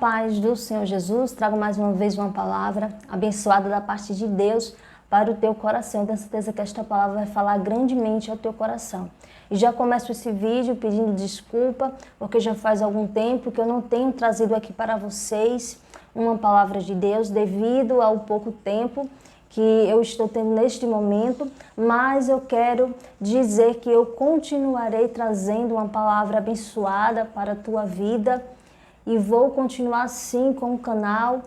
paz do Senhor Jesus, trago mais uma vez uma palavra abençoada da parte de Deus para o teu coração. Eu tenho certeza que esta palavra vai falar grandemente ao teu coração. E já começo esse vídeo pedindo desculpa, porque já faz algum tempo que eu não tenho trazido aqui para vocês uma palavra de Deus, devido ao pouco tempo que eu estou tendo neste momento, mas eu quero dizer que eu continuarei trazendo uma palavra abençoada para a tua vida e vou continuar assim com o canal.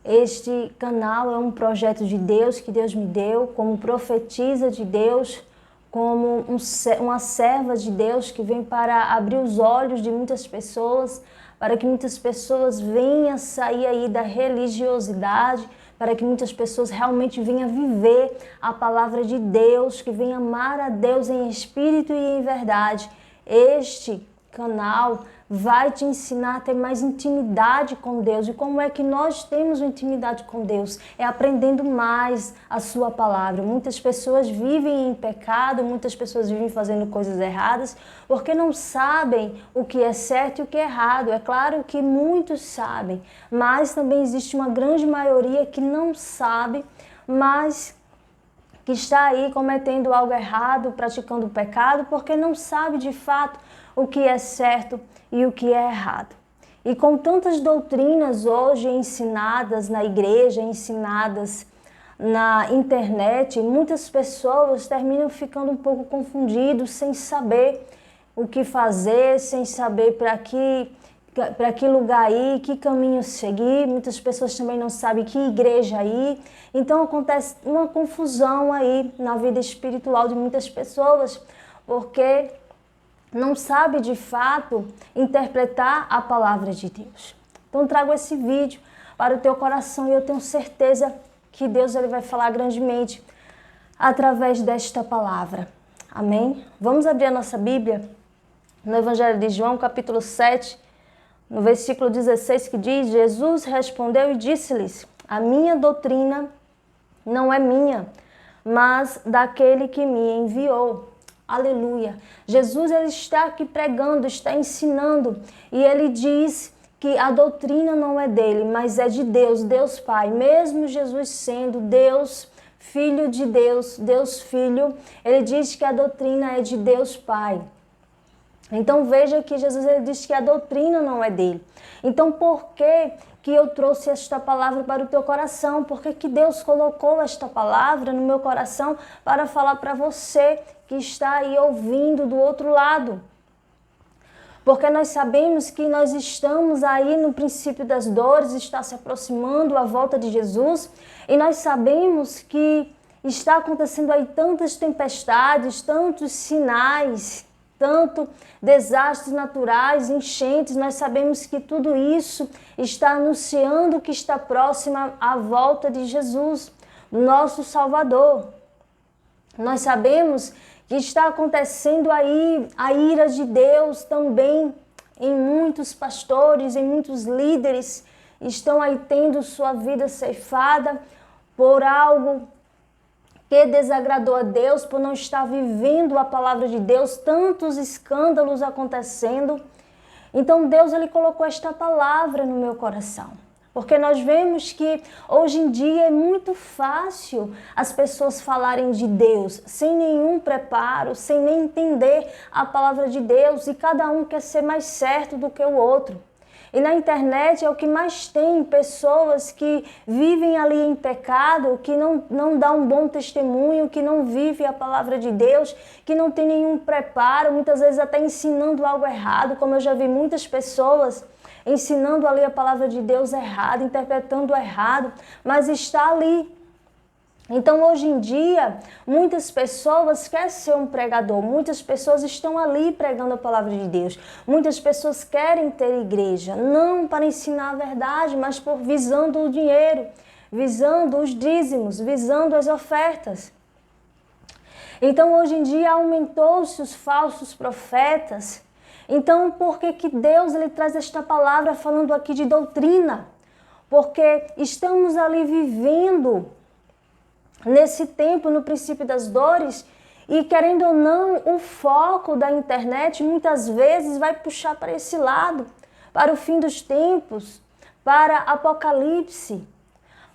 Este canal é um projeto de Deus que Deus me deu como profetisa de Deus, como uma serva de Deus que vem para abrir os olhos de muitas pessoas, para que muitas pessoas venham sair aí da religiosidade, para que muitas pessoas realmente venham viver a palavra de Deus, que venham amar a Deus em espírito e em verdade. Este canal vai te ensinar a ter mais intimidade com Deus. E como é que nós temos intimidade com Deus? É aprendendo mais a sua palavra. Muitas pessoas vivem em pecado, muitas pessoas vivem fazendo coisas erradas, porque não sabem o que é certo e o que é errado. É claro que muitos sabem, mas também existe uma grande maioria que não sabe, mas que está aí cometendo algo errado, praticando pecado, porque não sabe de fato o que é certo e o que é errado. E com tantas doutrinas hoje ensinadas na igreja, ensinadas na internet, muitas pessoas terminam ficando um pouco confundidos, sem saber o que fazer, sem saber para que lugar ir, que caminho seguir. Muitas pessoas também não sabem que igreja ir. Então acontece uma confusão aí na vida espiritual de muitas pessoas, porque não sabe de fato interpretar a palavra de Deus. Então trago esse vídeo para o teu coração e eu tenho certeza que Deus ele vai falar grandemente através desta palavra. Amém? Vamos abrir a nossa Bíblia no Evangelho de João, capítulo 7, no versículo 16, que diz: Jesus respondeu e disse-lhes: a minha doutrina não é minha, mas daquele que me enviou. Aleluia. Jesus ele está aqui pregando, está ensinando, e ele diz que a doutrina não é dele, mas é de Deus, Deus Pai. Mesmo Jesus sendo Deus, Filho de Deus, Deus Filho, ele diz que a doutrina é de Deus Pai. Então veja que Jesus ele diz que a doutrina não é dele. Então por que eu trouxe esta palavra para o teu coração? Por que Deus colocou esta palavra no meu coração para falar para você que está aí ouvindo do outro lado? Porque nós sabemos que nós estamos aí no princípio das dores, está se aproximando a volta de Jesus, e nós sabemos que está acontecendo aí tantas tempestades, tantos sinais, tanto desastres naturais, enchentes. Nós sabemos que tudo isso está anunciando que está próxima a volta de Jesus, nosso Salvador. Nós sabemos que está acontecendo aí a ira de Deus também em muitos pastores, em muitos líderes, estão aí tendo sua vida ceifada por algo que desagradou a Deus, por não estar vivendo a palavra de Deus, tantos escândalos acontecendo. Então Deus ele colocou esta palavra no meu coração, porque nós vemos que hoje em dia é muito fácil as pessoas falarem de Deus sem nenhum preparo, sem nem entender a palavra de Deus, e cada um quer ser mais certo do que o outro. E na internet é o que mais tem pessoas que vivem ali em pecado, que não dá um bom testemunho, que não vive a palavra de Deus, que não tem nenhum preparo, muitas vezes até ensinando algo errado, como eu já vi muitas pessoas ensinando ali a palavra de Deus errado, interpretando errado, mas está ali. Então, hoje em dia, muitas pessoas querem ser um pregador, muitas pessoas estão ali pregando a palavra de Deus, muitas pessoas querem ter igreja, não para ensinar a verdade, mas visando o dinheiro, visando os dízimos, visando as ofertas. Então, hoje em dia, aumentou-se os falsos profetas. Então, por que Deus ele traz esta palavra falando aqui de doutrina? Porque estamos ali vivendo nesse tempo, no princípio das dores, e querendo ou não, o foco da internet muitas vezes vai puxar para esse lado, para o fim dos tempos, para Apocalipse.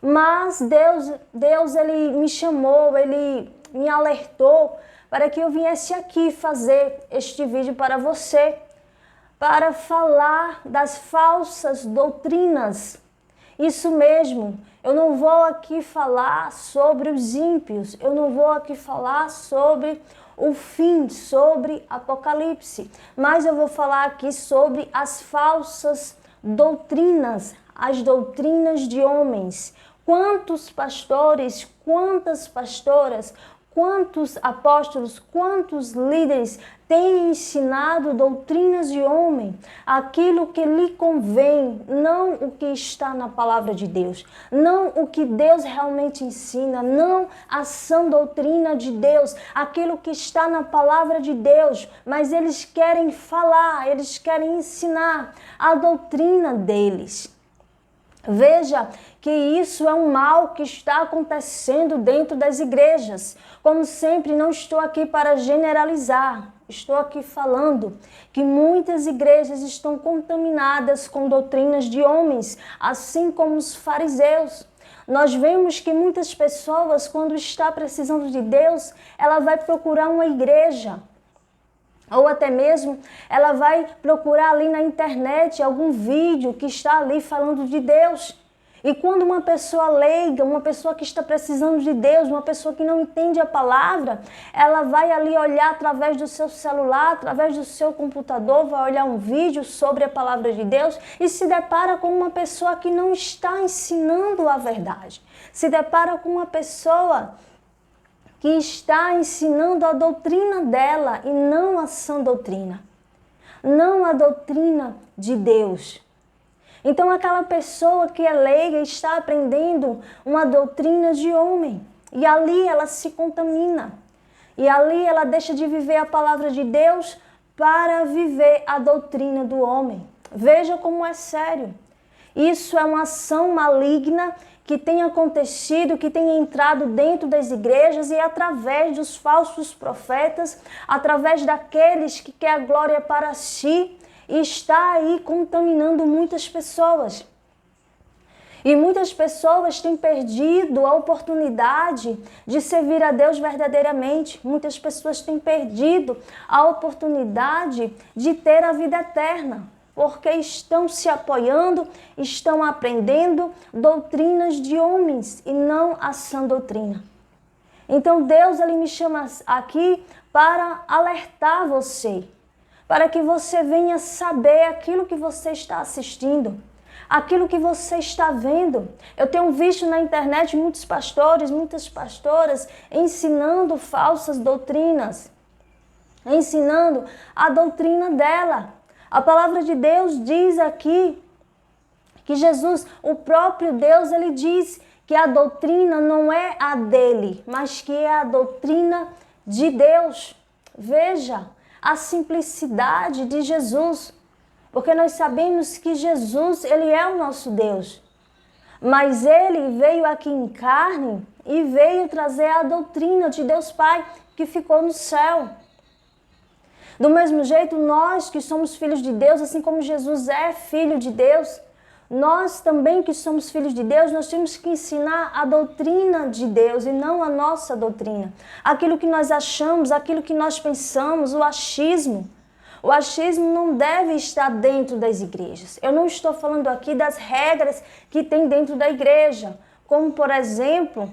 Mas Deus ele me chamou, ele me alertou para que eu viesse aqui fazer este vídeo para você, para falar das falsas doutrinas. Isso mesmo, eu não vou aqui falar sobre os ímpios, eu não vou aqui falar sobre o fim, sobre Apocalipse, mas eu vou falar aqui sobre as falsas doutrinas, as doutrinas de homens. Quantos pastores, quantas pastoras, quantos apóstolos, quantos líderes têm ensinado doutrinas de homem, aquilo que lhe convém, não o que está na palavra de Deus, não o que Deus realmente ensina, não a sã doutrina de Deus, aquilo que está na palavra de Deus, mas eles querem falar, eles querem ensinar a doutrina deles. Veja que isso é um mal que está acontecendo dentro das igrejas. Como sempre, não estou aqui para generalizar. Estou aqui falando que muitas igrejas estão contaminadas com doutrinas de homens, assim como os fariseus. Nós vemos que muitas pessoas, quando está precisando de Deus, ela vai procurar uma igreja. Ou até mesmo ela vai procurar ali na internet algum vídeo que está ali falando de Deus. E quando uma pessoa leiga, uma pessoa que está precisando de Deus, uma pessoa que não entende a palavra, ela vai ali olhar através do seu celular, através do seu computador, vai olhar um vídeo sobre a palavra de Deus e se depara com uma pessoa que não está ensinando a verdade. Se depara com uma pessoa que está ensinando a doutrina dela e não a sã doutrina, não a doutrina de Deus. Então aquela pessoa que é leiga está aprendendo uma doutrina de homem e ali ela se contamina e ali ela deixa de viver a palavra de Deus para viver a doutrina do homem. Veja como é sério. Isso é uma ação maligna que tem acontecido, que tem entrado dentro das igrejas e através dos falsos profetas, através daqueles que querem a glória para si, e está aí contaminando muitas pessoas. E muitas pessoas têm perdido a oportunidade de servir a Deus verdadeiramente. Muitas pessoas têm perdido a oportunidade de ter a vida eterna, porque estão se apoiando, estão aprendendo doutrinas de homens e não a sã doutrina. Então Deus ele me chama aqui para alertar você, para que você venha saber aquilo que você está assistindo, aquilo que você está vendo. Eu tenho visto na internet muitos pastores, muitas pastoras ensinando falsas doutrinas, ensinando a doutrina dela. A palavra de Deus diz aqui que Jesus, o próprio Deus, ele diz que a doutrina não é a dele, mas que é a doutrina de Deus. Veja a simplicidade de Jesus, porque nós sabemos que Jesus, ele é o nosso Deus, mas ele veio aqui em carne e veio trazer a doutrina de Deus Pai que ficou no céu. Do mesmo jeito, nós que somos filhos de Deus, assim como Jesus é filho de Deus, nós também que somos filhos de Deus, nós temos que ensinar a doutrina de Deus e não a nossa doutrina. Aquilo que nós achamos, aquilo que nós pensamos, o achismo. O achismo não deve estar dentro das igrejas. Eu não estou falando aqui das regras que tem dentro da igreja, como por exemplo,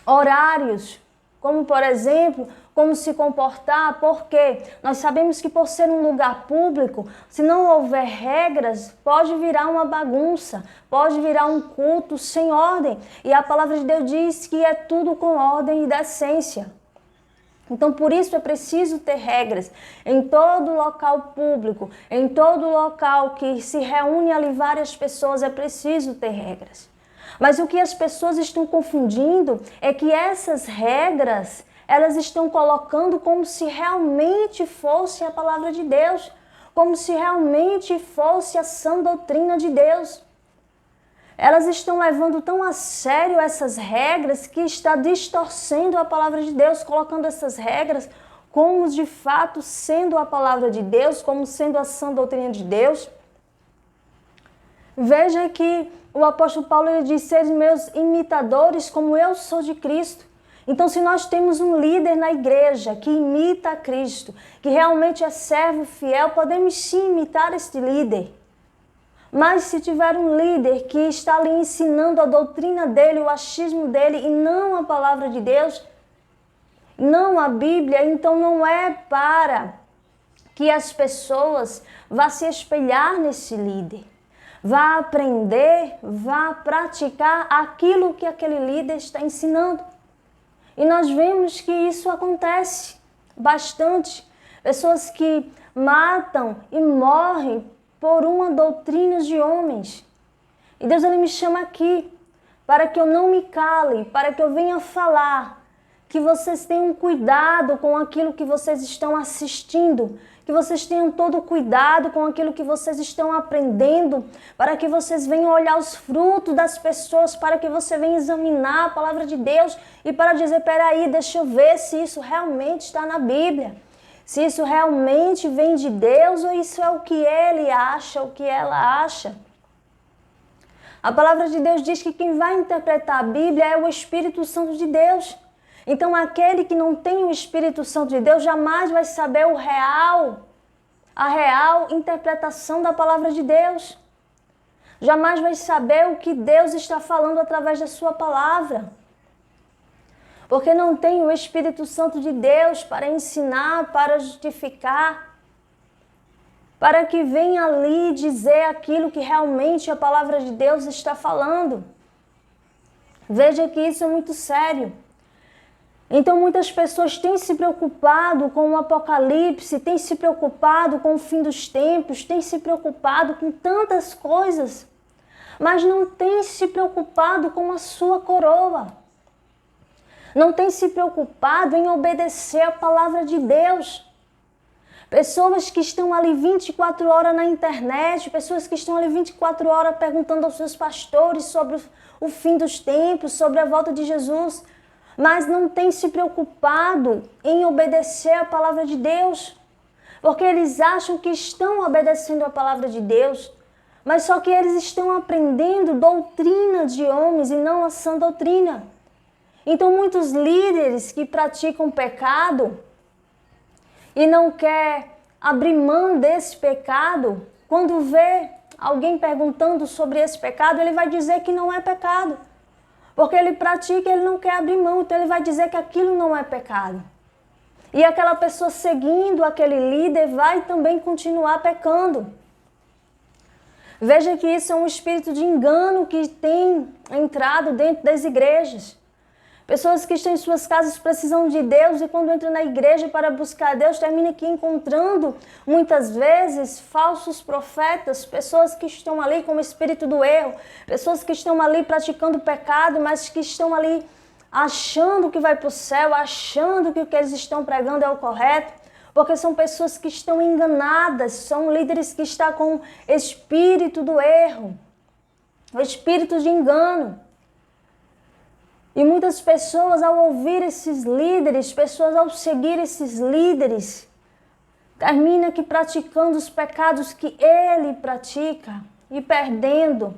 horários, como por exemplo, como se comportar, porque nós sabemos que por ser um lugar público, se não houver regras, pode virar uma bagunça, pode virar um culto sem ordem. E a palavra de Deus diz que é tudo com ordem e decência. Então, por isso é preciso ter regras em todo local público, em todo local que se reúne ali várias pessoas, é preciso ter regras. Mas o que as pessoas estão confundindo é que essas regras, elas estão colocando como se realmente fosse a palavra de Deus, como se realmente fosse a sã doutrina de Deus. Elas estão levando tão a sério essas regras que está distorcendo a palavra de Deus, colocando essas regras como de fato sendo a palavra de Deus, como sendo a sã doutrina de Deus. Veja que o apóstolo Paulo ele diz, sede meus imitadores como eu sou de Cristo. Então, se nós temos um líder na igreja que imita a Cristo, que realmente é servo fiel, podemos sim imitar este líder. Mas se tiver um líder que está ali ensinando a doutrina dele, o achismo dele, e não a palavra de Deus, não a Bíblia, então não é para que as pessoas vá se espelhar nesse líder, vá aprender, vá praticar aquilo que aquele líder está ensinando. E nós vemos que isso acontece bastante. Pessoas que matam e morrem por uma doutrina de homens. E Deus ele me chama aqui para que eu não me cale, para que eu venha falar, que vocês tenham cuidado com aquilo que vocês estão assistindo, que vocês tenham todo cuidado com aquilo que vocês estão aprendendo, para que vocês venham olhar os frutos das pessoas, para que você venha examinar a palavra de Deus e para dizer, peraí, deixa eu ver se isso realmente está na Bíblia, se isso realmente vem de Deus ou isso é o que ele acha, o que ela acha. A palavra de Deus diz que quem vai interpretar a Bíblia é o Espírito Santo de Deus. Então, aquele que não tem o Espírito Santo de Deus jamais vai saber a real interpretação da palavra de Deus. Jamais vai saber o que Deus está falando através da sua palavra. Porque não tem o Espírito Santo de Deus para ensinar, para justificar, para que venha ali dizer aquilo que realmente a palavra de Deus está falando. Veja que isso é muito sério. Então muitas pessoas têm se preocupado com o Apocalipse, têm se preocupado com o fim dos tempos, têm se preocupado com tantas coisas, mas não têm se preocupado com a sua coroa. Não têm se preocupado em obedecer a palavra de Deus. Pessoas que estão ali 24 horas na internet, pessoas que estão ali 24 horas perguntando aos seus pastores sobre o fim dos tempos, sobre a volta de Jesus, mas não têm se preocupado em obedecer a palavra de Deus, porque eles acham que estão obedecendo a palavra de Deus, mas só que eles estão aprendendo doutrina de homens e não a sã doutrina. Então muitos líderes que praticam pecado e não quer abrir mão desse pecado, quando vê alguém perguntando sobre esse pecado, ele vai dizer que não é pecado. Porque ele pratica e ele não quer abrir mão, então ele vai dizer que aquilo não é pecado. E aquela pessoa seguindo aquele líder vai também continuar pecando. Veja que isso é um espírito de engano que tem entrado dentro das igrejas. Pessoas que estão em suas casas precisam de Deus e quando entram na igreja para buscar Deus, terminam aqui encontrando, muitas vezes, falsos profetas, pessoas que estão ali com o espírito do erro, pessoas que estão ali praticando pecado, mas que estão ali achando que vai para o céu, achando que o que eles estão pregando é o correto, porque são pessoas que estão enganadas, são líderes que estão com espírito do erro, o espírito de engano. E muitas pessoas, ao ouvir esses líderes, pessoas ao seguir esses líderes, termina que praticando os pecados que ele pratica e perdendo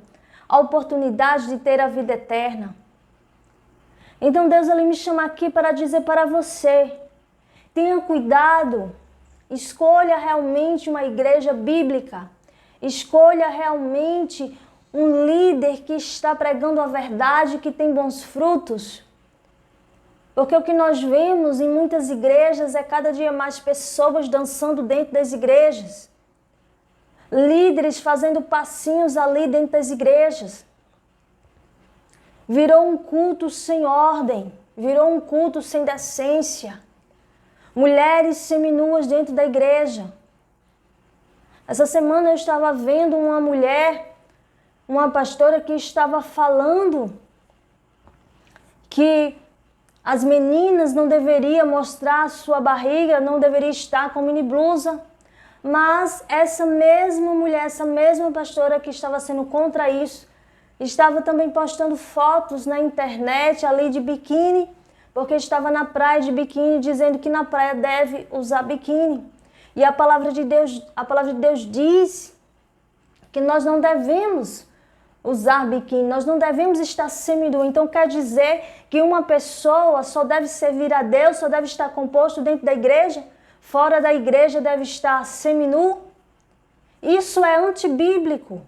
a oportunidade de ter a vida eterna. Então Deus ele me chama aqui para dizer para você, tenha cuidado, escolha realmente uma igreja bíblica, escolha realmente um líder que está pregando a verdade, que tem bons frutos. Porque o que nós vemos em muitas igrejas é cada dia mais pessoas dançando dentro das igrejas. Líderes fazendo passinhos ali dentro das igrejas. Virou um culto sem ordem, virou um culto sem decência. Mulheres seminuas dentro da igreja. Essa semana eu estava vendo uma mulher, uma pastora que estava falando que as meninas não deveriam mostrar a sua barriga, não deveria estar com mini blusa, mas essa mesma mulher, essa mesma pastora que estava sendo contra isso, estava também postando fotos na internet ali de biquíni, porque estava na praia de biquíni, dizendo que na praia deve usar biquíni. E a palavra de Deus diz que nós não devemos usar biquíni, nós não devemos estar seminu. Então quer dizer que uma pessoa só deve servir a Deus, só deve estar composto dentro da igreja, fora da igreja deve estar seminu? Isso é antibíblico.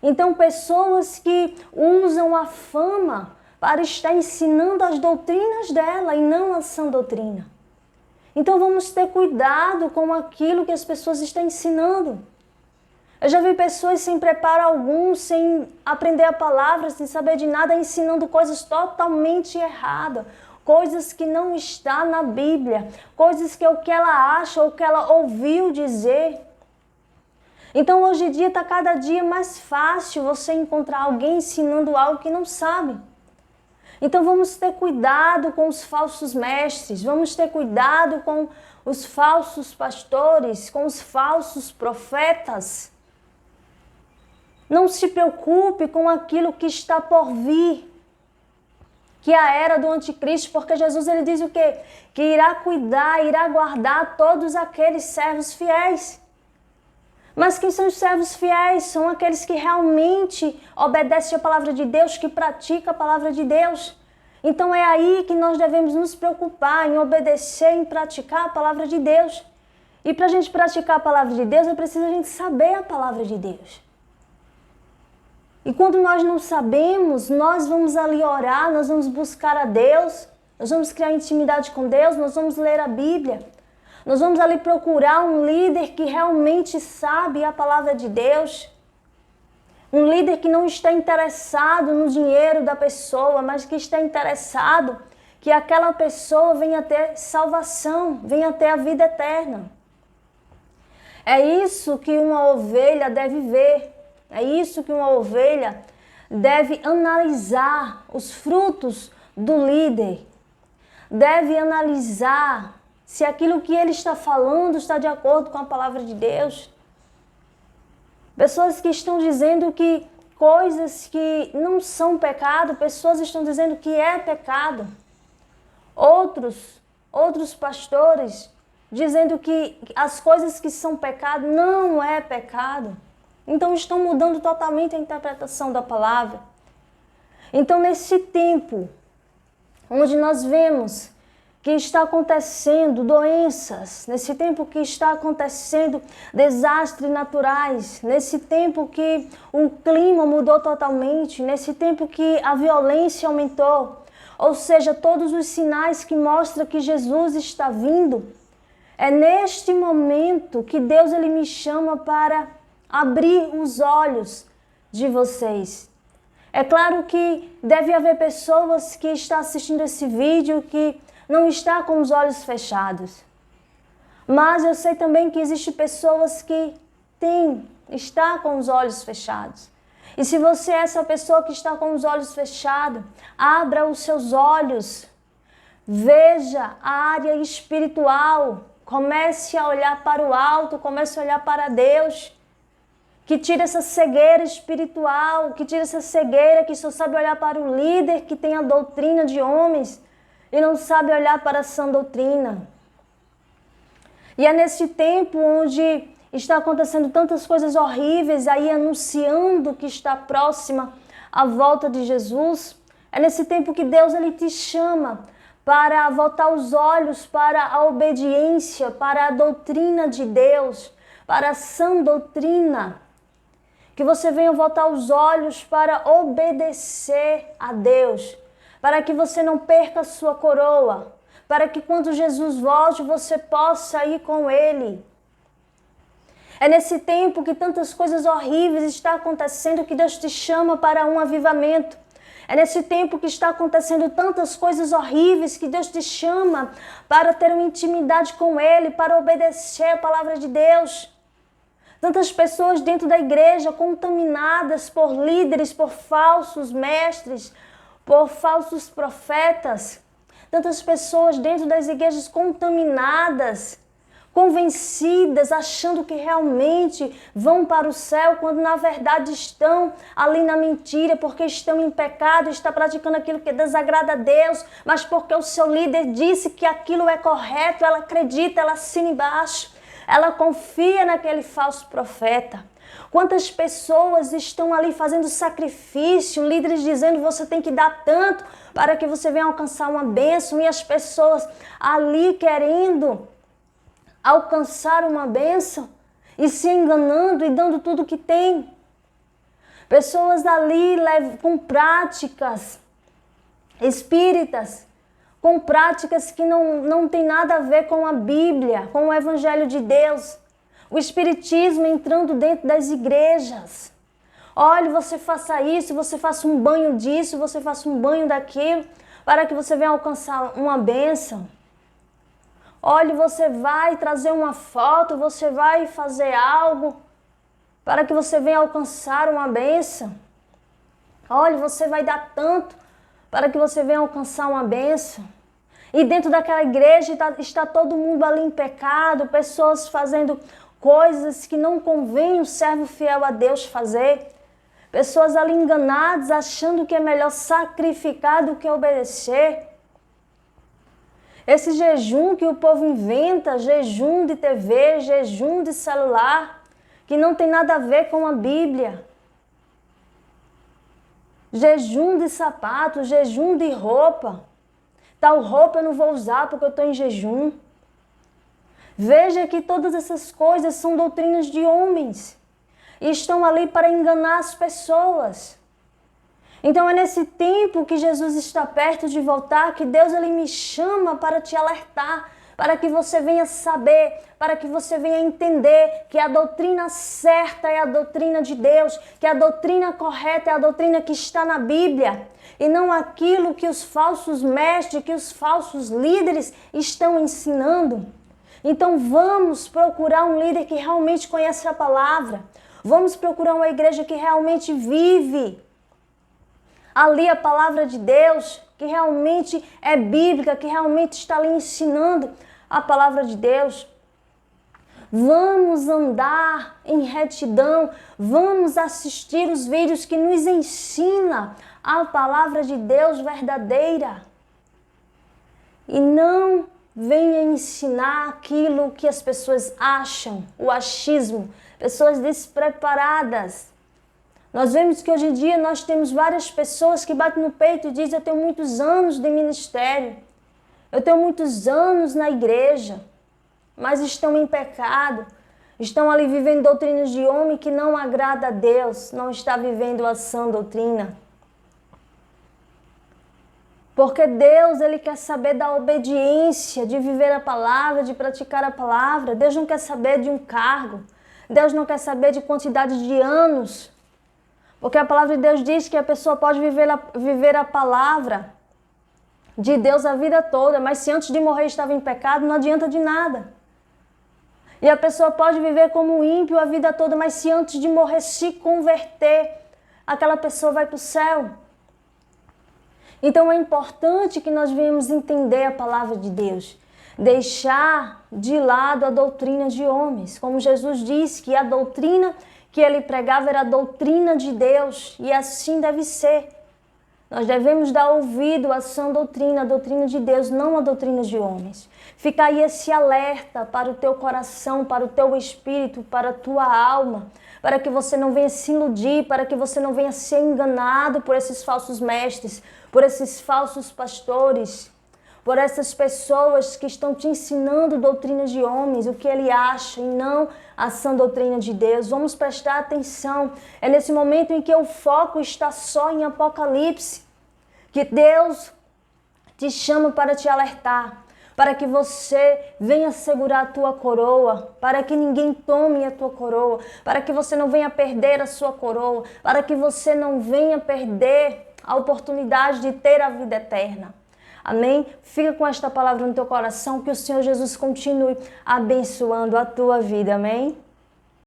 Então pessoas que usam a fama para estar ensinando as doutrinas dela e não a sã doutrina. Então vamos ter cuidado com aquilo que as pessoas estão ensinando. Eu já vi pessoas sem preparo algum, sem aprender a palavra, sem saber de nada, ensinando coisas totalmente erradas, coisas que não estão na Bíblia, coisas que é o que ela acha ou o que ela ouviu dizer. Então hoje em dia está cada dia mais fácil você encontrar alguém ensinando algo que não sabe. Então vamos ter cuidado com os falsos mestres, vamos ter cuidado com os falsos pastores, com os falsos profetas. Não se preocupe com aquilo que está por vir, que é a era do anticristo, porque Jesus ele diz o quê? Que irá cuidar, irá guardar todos aqueles servos fiéis. Mas quem são os servos fiéis? São aqueles que realmente obedecem a palavra de Deus, que praticam a palavra de Deus. Então é aí que nós devemos nos preocupar em obedecer, em praticar a palavra de Deus. E para a gente praticar a palavra de Deus, é preciso a gente saber a palavra de Deus. E quando nós não sabemos, nós vamos ali orar, nós vamos buscar a Deus, nós vamos criar intimidade com Deus, nós vamos ler a Bíblia. Nós vamos ali procurar um líder que realmente sabe a palavra de Deus. Um líder que não está interessado no dinheiro da pessoa, mas que está interessado que aquela pessoa venha ter salvação, venha ter a vida eterna. É isso que uma ovelha deve ver. É isso que uma ovelha deve analisar os frutos do líder. Deve analisar se aquilo que ele está falando está de acordo com a palavra de Deus. Pessoas que estão dizendo que coisas que não são pecado, pessoas estão dizendo que é pecado. Outros pastores dizendo que as coisas que são pecado não é pecado. Então estão mudando totalmente a interpretação da palavra. Então nesse tempo, onde nós vemos que está acontecendo doenças, nesse tempo que está acontecendo desastres naturais, nesse tempo que o clima mudou totalmente, nesse tempo que a violência aumentou, ou seja, todos os sinais que mostram que Jesus está vindo, é neste momento que Deus ele me chama para abrir os olhos de vocês. É claro que deve haver pessoas que estão assistindo esse vídeo que não está com os olhos fechados. Mas eu sei também que existem pessoas que está com os olhos fechados. E se você é essa pessoa que está com os olhos fechados, abra os seus olhos, veja a área espiritual, comece a olhar para o alto, comece a olhar para Deus, que tira essa cegueira espiritual, que tira essa cegueira que só sabe olhar para o líder que tem a doutrina de homens, e não sabe olhar para a sã doutrina. E é nesse tempo onde está acontecendo tantas coisas horríveis, aí anunciando que está próxima a volta de Jesus. É nesse tempo que Deus ele te chama para voltar os olhos para a obediência, para a doutrina de Deus, para a sã doutrina. Que você venha voltar os olhos para obedecer a Deus, para que você não perca a sua coroa, para que quando Jesus volte, você possa ir com Ele. É nesse tempo que tantas coisas horríveis estão acontecendo que Deus te chama para um avivamento. É nesse tempo que está acontecendo tantas coisas horríveis que Deus te chama para ter uma intimidade com Ele, para obedecer a palavra de Deus. Tantas pessoas dentro da igreja contaminadas por líderes, por falsos mestres, por falsos profetas, tantas pessoas dentro das igrejas contaminadas, convencidas, achando que realmente vão para o céu, quando na verdade estão ali na mentira, porque estão em pecado, estão praticando aquilo que desagrada a Deus, mas porque o seu líder disse que aquilo é correto, ela acredita, ela assina embaixo, ela confia naquele falso profeta. Quantas pessoas estão ali fazendo sacrifício, líderes dizendo você tem que dar tanto para que você venha alcançar uma bênção, e as pessoas ali querendo alcançar uma bênção e se enganando e dando tudo que tem. Pessoas ali com práticas espíritas, com práticas que não tem nada a ver com a Bíblia, com o Evangelho de Deus. O espiritismo entrando dentro das igrejas. Olha, você faça isso, você faça um banho disso, você faça um banho daquilo, para que você venha alcançar uma bênção. Olha, você vai trazer uma foto, você vai fazer algo para que você venha alcançar uma bênção. Olha, você vai dar tanto para que você venha alcançar uma bênção. E dentro daquela igreja está todo mundo ali em pecado, pessoas fazendo coisas que não convém um servo fiel a Deus fazer. Pessoas ali enganadas, achando que é melhor sacrificar do que obedecer. Esse jejum que o povo inventa, jejum de TV, jejum de celular, que não tem nada a ver com a Bíblia. Jejum de sapato, jejum de roupa. Tal roupa eu não vou usar porque eu estou em jejum. Veja que todas essas coisas são doutrinas de homens e estão ali para enganar as pessoas. Então é nesse tempo que Jesus está perto de voltar, que Deus ele me chama para te alertar, para que você venha saber, para que você venha entender que a doutrina certa é a doutrina de Deus, que a doutrina correta é a doutrina que está na Bíblia, e não aquilo que os falsos mestres, que os falsos líderes estão ensinando. Então vamos procurar um líder que realmente conhece a palavra, vamos procurar uma igreja que realmente vive ali a palavra de Deus, que realmente é bíblica, que realmente está ali ensinando a palavra de Deus. Vamos andar em retidão, vamos assistir os vídeos que nos ensinam a palavra de Deus verdadeira. E não venha ensinar aquilo que as pessoas acham, o achismo, pessoas despreparadas. Nós vemos que hoje em dia nós temos várias pessoas que batem no peito e dizem: eu tenho muitos anos de ministério, eu tenho muitos anos na igreja, mas estão em pecado, estão ali vivendo doutrinas de homem que não agrada a Deus, não está vivendo a sã doutrina. Porque Deus, ele quer saber da obediência, de viver a palavra, de praticar a palavra. Deus não quer saber de um cargo, Deus não quer saber de quantidade de anos. Porque a palavra de Deus diz que a pessoa pode viver a palavra de Deus a vida toda, mas se antes de morrer estava em pecado, não adianta de nada. E a pessoa pode viver como um ímpio a vida toda, mas se antes de morrer se converter, aquela pessoa vai para o céu. Então é importante que nós venhamos entender a palavra de Deus, deixar de lado a doutrina de homens. Como Jesus disse que a doutrina que ele pregava era a doutrina de Deus, e assim deve ser. Nós devemos dar ouvido à sã doutrina, a doutrina de Deus, não a doutrina de homens. Fica aí esse alerta para o teu coração, para o teu espírito, para a tua alma, para que você não venha se iludir, para que você não venha ser enganado por esses falsos mestres, por esses falsos pastores, por essas pessoas que estão te ensinando doutrinas de homens, o que ele acha e não a sã doutrina de Deus. Vamos prestar atenção. É nesse momento em que o foco está só em Apocalipse, que Deus te chama para te alertar, para que você venha segurar a tua coroa, para que ninguém tome a tua coroa, para que você não venha perder a sua coroa, para que você não venha perder a oportunidade de ter a vida eterna. Amém? Fica com esta palavra no teu coração, que o Senhor Jesus continue abençoando a tua vida. Amém?